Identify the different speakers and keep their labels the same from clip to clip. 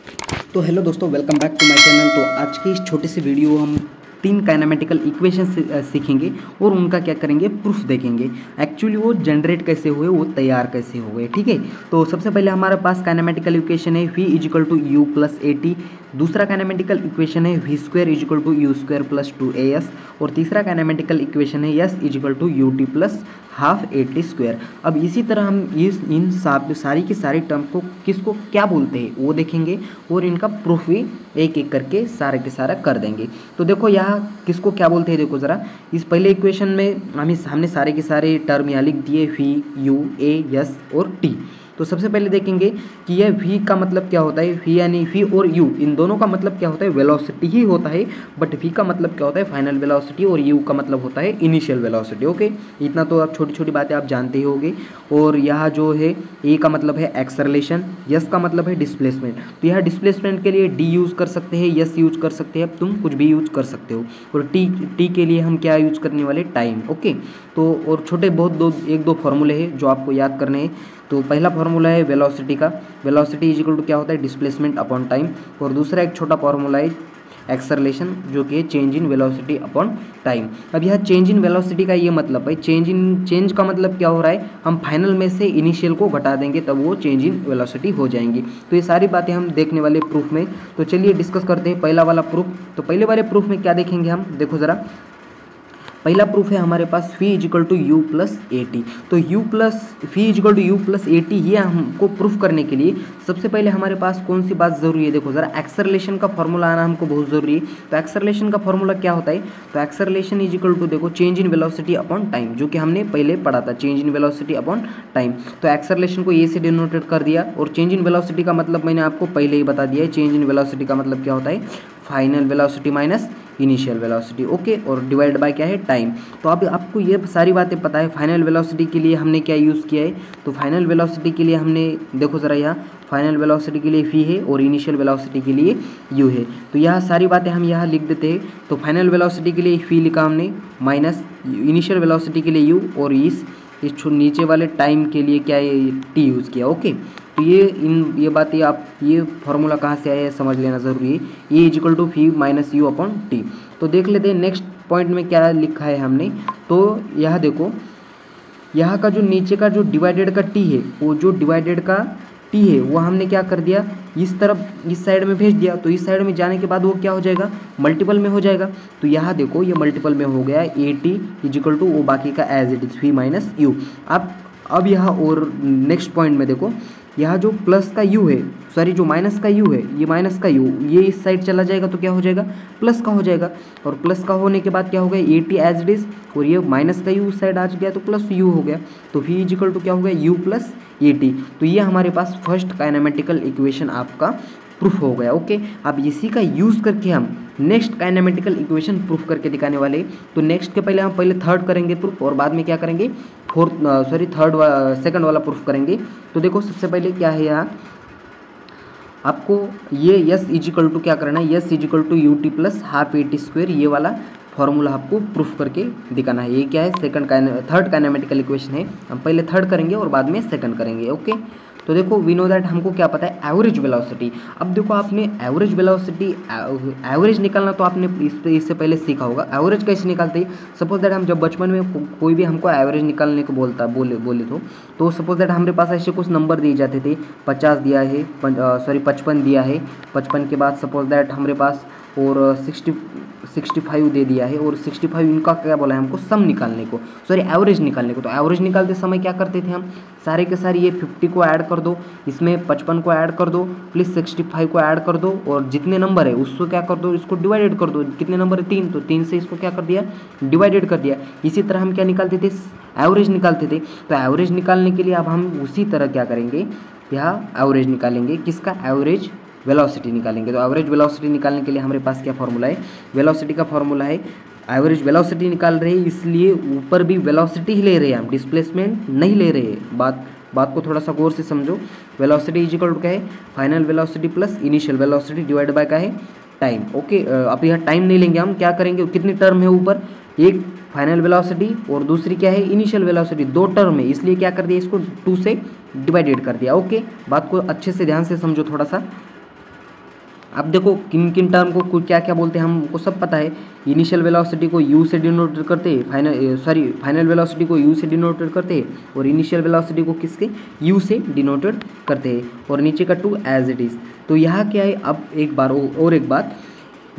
Speaker 1: तो हेलो दोस्तों, welcome back to my channel. तो आज की इस छोटे से वीडियो हम 3 काइनेमेटिकल इक्वेशन सीखेंगे और उनका क्या करेंगे, प्रूफ देखेंगे। एक्चुअली वो जनरेट कैसे हुए, वो तैयार कैसे हुए, ठीक है। तो सबसे पहले हमारे पास काइनेमेटिकल इक्वेशन है v is equal to u plus a t. दूसरा काइनेमेटिकल इक्वेशन है v square is equal to u square plus 2as। और तीसरा काइनेमेटिकल इक्वेशन है s is equal to u t plus half a t square. अब इसी तरह हम इन सारी की सारी टर्म को किसको क्या बोलते हैं वो देखेंगे और इनका प्रूफ भी एक एक करके सारे के सारा कर देंगे। तो देखो यहाँ किसको क्या बोलते हैं, देखो ज़रा इस पहले इक्वेशन में हमने सारे के सारे टर्म यहाँ लिख दिए, वी यू ए एस और टी। तो सबसे पहले देखेंगे कि यह v का मतलब क्या होता है। v यानी v और u इन दोनों का मतलब क्या होता है, वेलोसिटी ही होता है। बट v का मतलब क्या होता है, फाइनल वेलोसिटी, और u का मतलब होता है इनिशियल वेलोसिटी। ओके, इतना तो आप छोटी छोटी बातें आप जानते ही होंगे। और यहाँ जो है a का मतलब है एक्सेलरेशन, s का मतलब है डिस्प्लेसमेंट। तो यहाँ डिस्प्लेसमेंट के लिए d यूज़ कर सकते हैं, s यूज कर सकते हैं, तुम कुछ भी यूज कर सकते हो। और t के लिए हम क्या यूज करने वाले, टाइम। ओके, तो और छोटे बहुत एक दो फॉर्मूले हैं जो आपको याद करने हैं। तो पहला फार्मूला है वेलोसिटी का, वेलोसिटी इज इक्वल टू क्या होता है, डिस्प्लेसमेंट अपॉन टाइम। और दूसरा एक छोटा फार्मूला है एक्सेलरेशन, जो कि है change in velocity upon time. अब यह चेंज इन वेलोसिटी का ये मतलब है, चेंज का मतलब क्या हो रहा है, हम फाइनल में से इनिशियल को घटा देंगे तब वो चेंज इन वेलोसिटी हो जाएंगी। तो ये सारी बातें हम देखने वाले प्रूफ में। तो चलिए डिस्कस करते हैं पहला वाला प्रूफ। तो पहले वाले प्रूफ में क्या देखेंगे हम, देखो ज़रा। पहला प्रूफ है हमारे पास v is equal to u plus a t. तो v is equal to u plus a t, ये हमको प्रूफ करने के लिए सबसे पहले हमारे पास कौन सी बात ज़रूरी है, देखो ज़रा, एक्सेलरेशन का फॉर्मूला आना हमको बहुत ज़रूरी है। तो एक्सेलरेशन का फॉर्मूला क्या होता है, तो एक्सेलरेशन इजिकल टू देखो change in velocity upon time, जो कि हमने पहले पढ़ा था, change in velocity upon time. तो एक्सेलरेशन को ए से डिनोटेड कर दिया। और चेंज इन वेलोसिटी का मतलब मैंने आपको पहले ही बता दिया है, चेंज इन वेलोसिटी का मतलब क्या होता है, final velocity minus initial velocity. Okay, और डिवाइड बाय क्या है, टाइम। तो अब आपको ये सारी बातें पता है। फाइनल वेलोसिटी के लिए हमने क्या यूज़ किया है, तो फाइनल वेलोसिटी के लिए हमने देखो ज़रा, यहाँ फाइनल वेलोसिटी के लिए v है और इनिशियल वेलोसिटी के लिए u है। तो यह सारी बातें हम यहाँ लिख देते हैं। तो फाइनल वेलोसिटी के लिए v लिखा हमने, माइनस इनिशियल वेलोसिटी के लिए u, और इस नीचे वाले टाइम के लिए क्या है, t यूज़ किया। ओके, तो ये बातें आप, ये फार्मूला कहाँ से आया है समझ लेना ज़रूरी है। A equal to v minus u upon t. तो देख लेते हैं नेक्स्ट पॉइंट में क्या लिखा है हमने। तो यह देखो, यहाँ का जो नीचे का जो डिवाइडेड का t है, वो जो डिवाइडेड का t है वो हमने क्या कर दिया, इस तरफ इस साइड में भेज दिया। तो इस साइड में जाने के बाद वो क्या हो जाएगा, मल्टीपल में हो जाएगा। तो यहाँ देखो ये मल्टीपल में हो गया, ए टी इजिकल टू वो बाकी का as it is v minus u. अब यहाँ और नेक्स्ट पॉइंट में देखो, यहाँ जो प्लस का u है, सॉरी जो माइनस का u है, ये माइनस का u ये इस साइड चला जाएगा तो क्या हो जाएगा, प्लस का हो जाएगा। और प्लस का होने के बाद क्या हो गया, a t as it is, और ये माइनस का u उस साइड आ गया तो प्लस u हो गया। तो v इजिकल टू क्या हो गया, u प्लस ए टी। तो ये हमारे पास फर्स्ट काइनेमेटिकल इक्वेशन आपका प्रूफ हो गया। ओके, अब इसी का यूज़ करके हम नेक्स्ट काइनेमेटिकल इक्वेशन प्रूफ करके दिखाने वाले। तो नेक्स्ट के पहले हम पहले थर्ड करेंगे प्रूफ, और बाद में क्या करेंगे, सेकंड वाला प्रूफ करेंगे। तो देखो सबसे पहले क्या है, यहाँ आपको ये यस इजिकल टू क्या करना है, s is equal to u t plus half a t square, ये वाला फॉर्मूला आपको प्रूफ करके दिखाना है। ये क्या है, थर्ड काइनेमेटिकल इक्वेशन है। हम पहले थर्ड करेंगे और बाद में सेकंड करेंगे। ओके, तो देखो वी नो दैट, हमको क्या पता है, एवरेज वेलोसिटी। अब देखो आपने एवरेज वेलोसिटी, एवरेज निकालना तो आपने इससे पहले सीखा होगा। एवरेज कैसे निकालते हैं, सपोज दैट हम जब बचपन में कोई भी हमको एवरेज निकालने को बोले तो सपोज दैट हमारे पास ऐसे कुछ नंबर दिए जाते थे, 50 दिया है, 55 दिया है, 55 के बाद सपोज दैट हमारे पास और 65 दे दिया है, और 65 इनका क्या बोला है हमको, सम निकालने को, सॉरी एवरेज निकालने को। तो एवरेज निकालते समय क्या करते थे हम, सारे के सारे ये 50 को ऐड कर दो, इसमें 55 को ऐड कर दो, प्लस 65 को ऐड कर दो, और जितने नंबर है उसको क्या कर दो, इसको डिवाइडेड कर दो। कितने नंबर है, 3, तो 3 से इसको क्या कर दिया, डिवाइडेड कर दिया। इसी तरह हम क्या निकालते थे, एवरेज निकालते थे। तो एवरेज निकालने के लिए अब हम उसी तरह क्या करेंगे, यहाँ एवरेज निकालेंगे, किसका, एवरेज वेलोसिटी निकालेंगे। तो एवरेज वेलोसिटी निकालने के लिए हमारे पास क्या फॉर्मूला है, वेलोसिटी का फॉर्मूला है, एवरेज वेलोसिटी निकाल रहे हैं इसलिए ऊपर भी वेलोसिटी ही ले रहे हैं हम, डिस्प्लेसमेंट नहीं ले रहे हैं। बात को थोड़ा सा गौर से समझो। वेलोसिटी इजिकल टू क्या है, final velocity plus initial velocity divide by क्या है, टाइम। ओके, अब यहाँ टाइम नहीं लेंगे हम, क्या करेंगे, कितनी टर्म है ऊपर, एक फाइनल वेलोसिटी और दूसरी क्या है, इनिशियल वेलोसिटी, 2 टर्म है, इसलिए क्या कर दिया, इसको 2 से डिवाइडेड कर दिया। ओके, बात को अच्छे से ध्यान से समझो थोड़ा सा। अब देखो किन किन टर्म को क्या क्या बोलते हैं हमको सब पता है। इनिशियल वेलोसिटी को u से डिनोट करते हैं, फाइनल वेलोसिटी को u से डिनोटेड करते हैं, और इनिशियल वेलोसिटी को किसके u से डिनोटेड करते हैं, और नीचे का 2 एज इट इज़। तो यहाँ क्या है, अब एक बार और एक बात,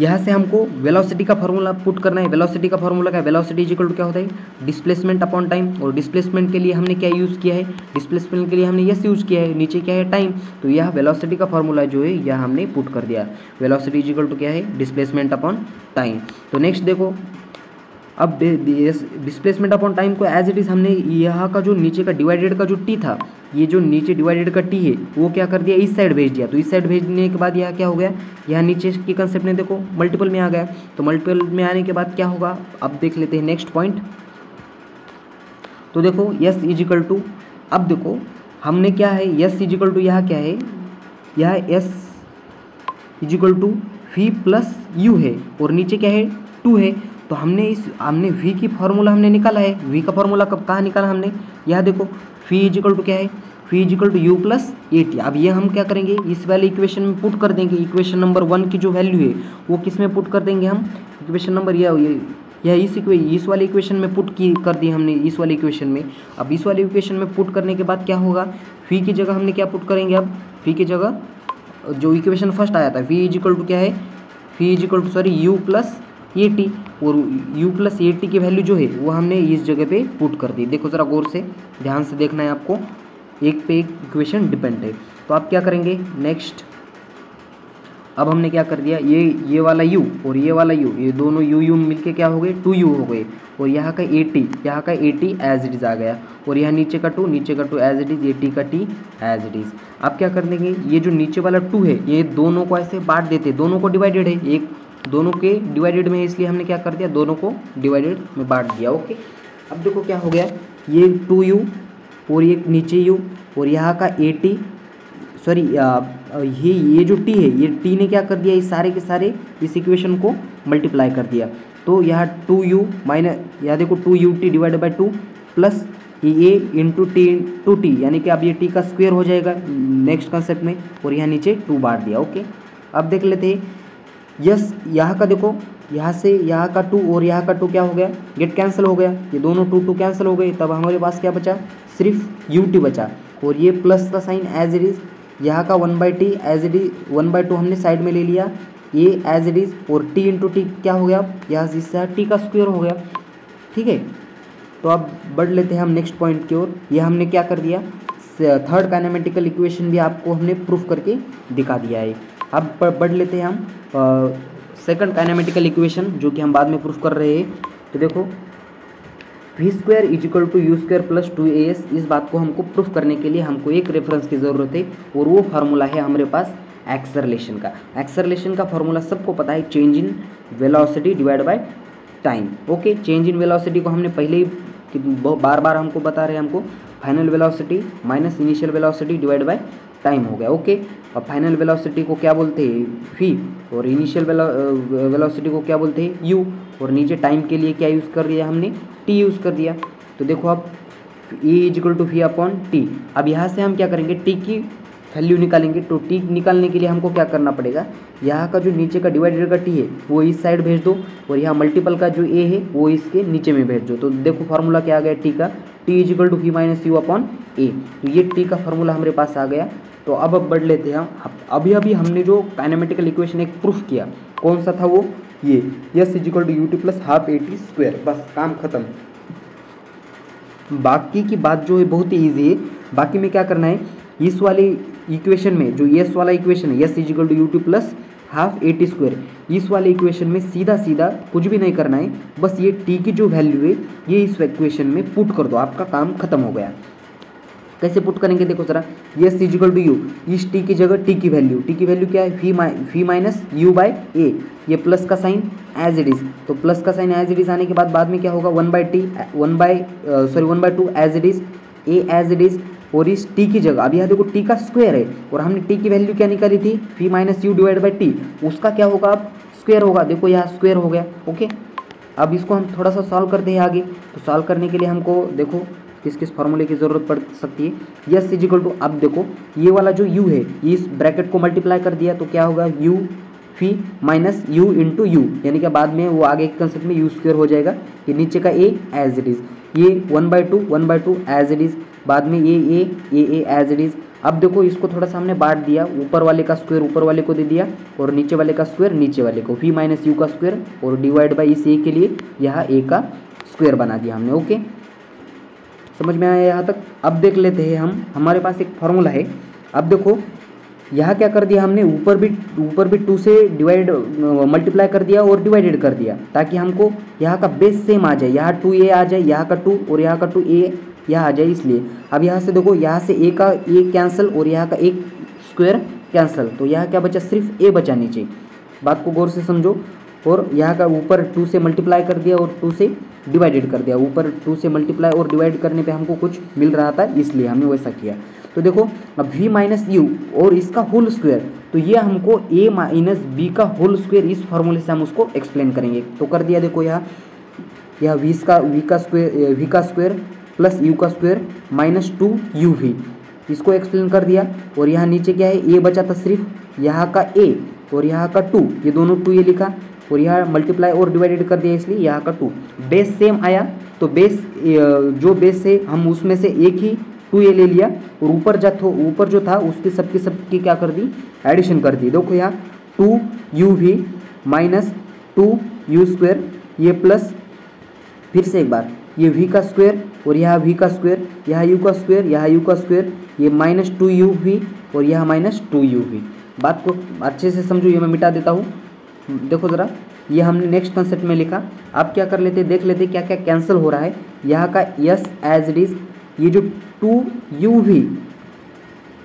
Speaker 1: यहाँ से हमको वेलोसिटी का फॉर्मूला पुट करना है। वेलोसिटी का फॉर्मूला क्या है, वेलोसिटी इक्वल टू क्या होता है, डिस्प्लेसमेंट अपॉन टाइम, और डिस्प्लेसमेंट के लिए हमने क्या यूज़ किया है, डिस्प्लेसमेंट के लिए हमने यस यूज़ किया है, नीचे क्या है टाइम। तो यह वेलोसिटी का फॉर्मूला जो है यह हमने पुट कर दिया। वेलोसिटी इक्वल टू क्या है, डिस्प्लेसमेंट अपॉन टाइम। तो नेक्स्ट देखो, अब डिस्प्लेसमेंट अपॉन टाइम को एज इट इज़ हमने यहाँ का जो नीचे का डिवाइडेड का जो टी था, ये जो नीचे डिवाइडेड का टी है वो क्या कर दिया, इस साइड भेज दिया। तो इस साइड भेजने के बाद यहाँ क्या हो गया, यहाँ नीचे की कंसेप्ट ने देखो मल्टीपल में आ गया। तो मल्टीपल में आने के बाद क्या होगा, अब देख लेते हैं नेक्स्ट पॉइंट। तो देखो यस इजिकल टू, अब देखो हमने क्या है, यस इजिकल टू यहाँ क्या है, यह s is equal to v plus u है, और नीचे क्या है 2 है। तो हमने वी की फार्मूला हमने निकाला है। वी का फार्मूला कब कहाँ निकाला हमने, यहाँ देखो वी इजिकल टू क्या है, v is equal to u plus a t. अब ये हम क्या करेंगे, इस वाले इक्वेशन में पुट कर देंगे। इक्वेशन नंबर 1 की जो वैल्यू है वो किस में पुट कर देंगे हम, इक्वेशन नंबर यह इस वाले इक्वेशन में पुट की कर दी हमने, इस वाले इक्वेशन में। अब इस वाले इक्वेशन में पुट करने के बाद क्या होगा, वी की जगह हमने क्या पुट करेंगे, अब वी की जगह जो इक्वेशन फर्स्ट आया था, वी इजिकल टू क्या है, v is equal to sorry u plus a t, और u प्लस ए टी की वैल्यू जो है वो हमने इस जगह पे पुट कर दी। देखो ज़रा गौर से ध्यान से देखना है आपको, एक पे एक इक्वेशन डिपेंड है। तो आप क्या करेंगे नेक्स्ट, अब हमने क्या कर दिया, ये वाला u और ये वाला u, ये दोनों u मिलके क्या हो गए, 2u हो गए, और यहाँ का a t as it is आ गया, और यहाँ नीचे का 2 as it is, a t का t एज इट इज़। आप क्या कर देंगे, ये जो नीचे वाला 2 है ये दोनों को ऐसे बांट देते, दोनों को डिवाइडेड है, एक दोनों के डिवाइडेड में है, इसलिए हमने क्या कर दिया, दोनों को डिवाइडेड में बांट दिया। ओके, अब देखो क्या हो गया, ये 2u और ये नीचे u, और यहाँ का ए टी सॉरी ये जो t है, ये t ने क्या कर दिया, इस सारे के सारे इस इक्वेशन को मल्टीप्लाई कर दिया। तो यहाँ 2u माइनस, यहाँ देखो 2ut डिवाइडेड बाई 2 प्लस ये इंटू टी टू टी, यानी कि अब ये t का स्क्वायर हो जाएगा नेक्स्ट कंसेप्ट में, और यहाँ नीचे 2 बांट दिया। ओके, अब देख लेते हैं यस, यहाँ का देखो, यहाँ से यहाँ का 2 और यहाँ का 2 क्या हो गया, गेट कैंसिल हो गया, ये दोनों 2 कैंसिल हो गए, तब हमारे पास क्या बचा, सिर्फ ut बचा, और ये प्लस का साइन एज इट इज़, यहाँ का 1/t एज इट इज, 1/2 हमने साइड में ले लिया, ये एज इट इज़, और t इंटू टी क्या हो गया, यहाँ से इससे t का स्क्वायर हो गया। ठीक है, तो अब बढ़ लेते हैं हम नेक्स्ट पॉइंट की ओर। ये हमने क्या कर दिया, थर्ड काइनेमेटिकल इक्वेशन भी आपको हमने प्रूफ करके दिखा दिया है। अब बढ़ लेते हैं हम सेकंड काइनेमेटिकल इक्वेशन, जो कि हम बाद में प्रूफ कर रहे हैं। तो देखो v square is equal to u square plus 2as, इस बात को हमको प्रूफ करने के लिए हमको एक रेफरेंस की ज़रूरत है, और वो फार्मूला है हमारे पास एक्सेलरेशन का। एक्सेलरेशन का फार्मूला सबको पता है, change in velocity divide by time. Okay, change in velocity को हमने पहले ही बार बार हमको बता रहे हैं, हमको final velocity minus initial velocity divide by time हो गया। ओके, और फाइनल वेलोसिटी को क्या बोलते हैं, वी, और इनिशियल वेलोसिटी को क्या बोलते हैं, यू, और नीचे टाइम के लिए क्या यूज़ कर दिया हमने, टी यूज़ कर दिया। तो देखो अब E is equal to v upon t. अब यहाँ से हम क्या करेंगे, टी की वैल्यू निकालेंगे। तो टी निकालने के लिए हमको क्या करना पड़ेगा, यहाँ का जो नीचे का डिवाइडेड का टी है वो इस साइड भेज दो, और यहाँ मल्टीपल का जो ए है वो इसके नीचे में भेज दो। तो देखो फार्मूला क्या आ गया टी का, t is equal to v minus u upon a. तो ये टी का फार्मूला हमारे पास आ गया। तो अब बढ़ लेते हैं हम, अभी हमने जो काइनेमेटिकल इक्वेशन एक प्रूफ किया, कौन सा था वो, ये s is equal to u t plus half a t square, बस काम खत्म। बाकी की बात जो है बहुत ही ईजी है। बाकी में क्या करना है, इस वाले इक्वेशन में जो यस वाला इक्वेशन है, s is equal to u t plus half a t square, इस वाले इक्वेशन में सीधा सीधा कुछ भी नहीं करना है, बस ये टी की जो वैल्यू है ये इस इक्वेशन में पुट कर दो, आपका काम खत्म हो गया। कैसे पुट करेंगे देखो जरा, s is equal to u, इस टी की जगह टी की वैल्यू क्या है, v minus u by a, ये प्लस का साइन एज इट इज़। तो प्लस का साइन एज इट इज़ आने के बाद में क्या होगा, 1/2 as it is, a as it is, और इस टी की जगह अब यहाँ देखो टी का स्क्वायर है, और हमने टी की वैल्यू क्या निकाली थी, v minus u divide by t, उसका क्या होगा, अब स्क्वायर होगा। देखो यहाँ स्क्वायर हो गया। ओके, अब इसको हम थोड़ा सा सॉल्व करते हैं आगे। तो सॉल्व करने के लिए हमको देखो किस किस फार्मूले की ज़रूरत पड़ सकती है। यस इज इक्वल टू, अब देखो ये वाला जो यू है इस ब्रैकेट को मल्टीप्लाई कर दिया तो क्या होगा, you fee minus you into you, यानी कि बाद में वो आगे के कंसेप्ट में यू स्क्वायर हो जाएगा। ये नीचे का ए एज इट इज़, ये 1/2 एज इट इज़, बाद में ए एज इट इज़। अब देखो इसको थोड़ा सा हमने बांट दिया, ऊपर वाले का स्क्वायर ऊपर वाले को दे दिया और नीचे वाले का स्क्वायर नीचे वाले को, वी माइनस यू का स्क्वायर और डिवाइड बाई इस ए के लिए यहाँ ए का स्क्वायर बना दिया हमने। ओके, समझ में आया यहाँ तक। अब देख लेते हैं हम, हमारे पास एक फॉर्मूला है। अब देखो यहाँ क्या कर दिया हमने, ऊपर भी 2 से डिवाइड मल्टीप्लाई कर दिया और डिवाइडेड कर दिया ताकि हमको यहाँ का बेस सेम आ जाए, यहाँ 2a आ जाए, यहाँ का 2 और यहाँ का 2a यहाँ आ जाए। इसलिए अब यहाँ से देखो, यहाँ से a का a कैंसिल और यहाँ का एक स्क्वायर कैंसिल, तो यहाँ क्या बचा, सिर्फ a बचा नीचे। बात को गौर से समझो। और यहाँ का ऊपर 2 से मल्टीप्लाई कर दिया और 2 से डिवाइडेड कर दिया, ऊपर 2 से मल्टीप्लाई और डिवाइड करने पे हमको कुछ मिल रहा था इसलिए हमने वैसा किया। तो देखो अब v माइनस यू और इसका होल स्क्वायर, तो ये हमको a माइनस बी का होल स्क्वायर, इस फॉर्मूले से हम उसको एक्सप्लेन करेंगे। तो कर दिया, देखो यहाँ v का स्क्वायर प्लस u का स्क्वायर माइनस 2uv, इसको एक्सप्लेन कर दिया। और यहाँ नीचे क्या है, a बचा था सिर्फ, यहाँ का a और यहाँ का 2, ये दोनों 2 ये लिखा और यहाँ मल्टीप्लाई और डिवाइडेड कर दिया इसलिए यहाँ का 2। बेस सेम आया तो बेस जो बेस है हम उसमें से एक ही 2a ले लिया और ऊपर जो था उसकी सबकी क्या कर दी, एडिशन कर दी। देखो यहाँ 2uv माइनस 2u स्क्वायर, ये प्लस फिर से एक बार ये v का स्क्वायर और यहाँ v का स्क्वायर, यहाँ u का स्क्वायर, यहाँ u का स्क्वायर, ये माइनस 2uv और यहाँ माइनस 2uv। बात को अच्छे से समझो, ये मैं मिटा देता हूँ। देखो ज़रा, ये हमने नेक्स्ट कंसेप्ट में लिखा। अब क्या कर लेते, देख लेते क्या क्या कैंसिल हो रहा है। यहाँ का यस एज इट इज़, ये जो 2uv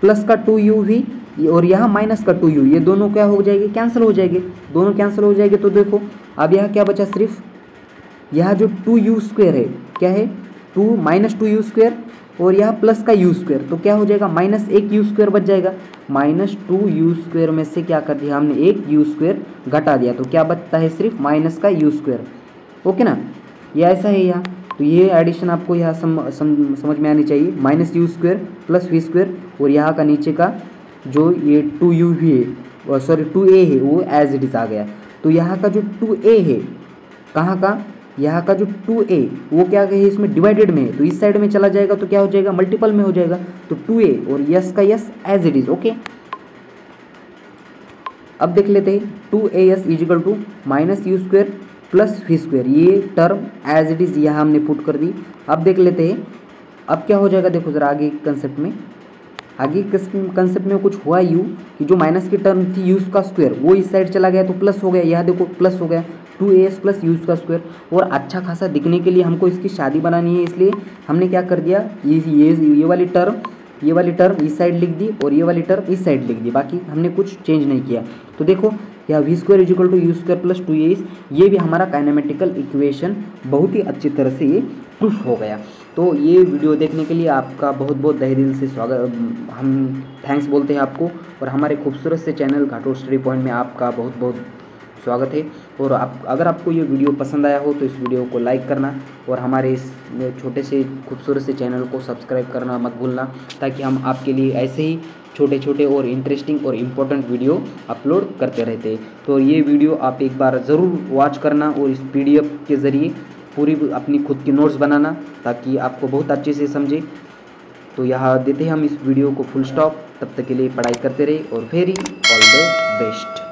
Speaker 1: प्लस का 2uv और यहाँ माइनस का 2u, ये दोनों क्या हो जाएंगे, कैंसिल हो जाएंगे, दोनों कैंसिल हो जाएंगे। तो देखो अब यहाँ क्या बचा, सिर्फ यहाँ जो 2u स्क्वायर है, क्या है 2 माइनस 2u स्क्वायर और यहाँ प्लस का u स्क्वायर, तो क्या हो जाएगा, माइनस एक u स्क्वायर बच जाएगा। माइनस 2u स्क्वायर में से क्या कर दिया हमने, एक u स्क्वायर घटा दिया, तो क्या बचता है, सिर्फ माइनस का u स्क्वायर। ओके ना, ये ऐसा है यहाँ। तो ये एडिशन आपको यहाँ समझ में आनी चाहिए, minus u square plus v square और यहाँ का नीचे का जो ये 2uv है, सॉरी 2a है, वो एज इट इज़ आ गया। तो यहाँ का जो 2a है, कहाँ का, यहाँ का जो 2a वो क्या है, इसमें डिवाइडेड में है, तो इस साइड में चला जाएगा तो क्या हो जाएगा, मल्टीपल में हो जाएगा। तो 2a और यस का s as it is. Okay, अब देख लेते हैं 2as is equal to minus u square plus v square, ये टर्म एज इट इज़ यहाँ हमने पुट कर दी। अब देख लेते हैं अब क्या हो जाएगा, देखो ज़रा आगे कंसेप्ट में कुछ हुआ यू कि जो माइनस की टर्म थी यू का स्क्वायर वो इस साइड चला गया तो प्लस हो गया, यहाँ देखो प्लस हो गया 2as प्लस यू का स्क्वायर। और अच्छा खासा दिखने के लिए हमको इसकी शादी बनानी है, इसलिए हमने क्या कर दिया, ये वाली टर्म इस साइड लिख दी और ये वाली टर्म इस साइड लिख दी, बाकी हमने कुछ चेंज नहीं किया। तो देखो यहाँ v square is equal to u square plus 2a, ये भी हमारा काइनेमेटिकल इक्वेशन बहुत ही अच्छी तरह से ये प्रूफ हो गया। तो ये वीडियो देखने के लिए आपका बहुत बहुत तहे दिल से स्वागत, हम थैंक्स बोलते हैं आपको। और हमारे खूबसूरत से चैनल घाटोर स्टडी पॉइंट में आपका बहुत बहुत स्वागत है। और अगर आपको ये वीडियो पसंद आया हो तो इस वीडियो को लाइक करना और हमारे इस छोटे से खूबसूरत से चैनल को सब्सक्राइब करना मत भूलना, ताकि हम आपके लिए ऐसे ही छोटे छोटे और इंटरेस्टिंग और इम्पोर्टेंट वीडियो अपलोड करते रहते हैं। तो ये वीडियो आप एक बार ज़रूर वॉच करना और इस PDF के ज़रिए पूरी अपनी खुद की नोट्स बनाना, ताकि आपको बहुत अच्छे से समझे। तो यहाँ देते हैं हम इस वीडियो को फुल स्टॉप, तब तक के लिए पढ़ाई करते रहे और वेरी ऑल द बेस्ट।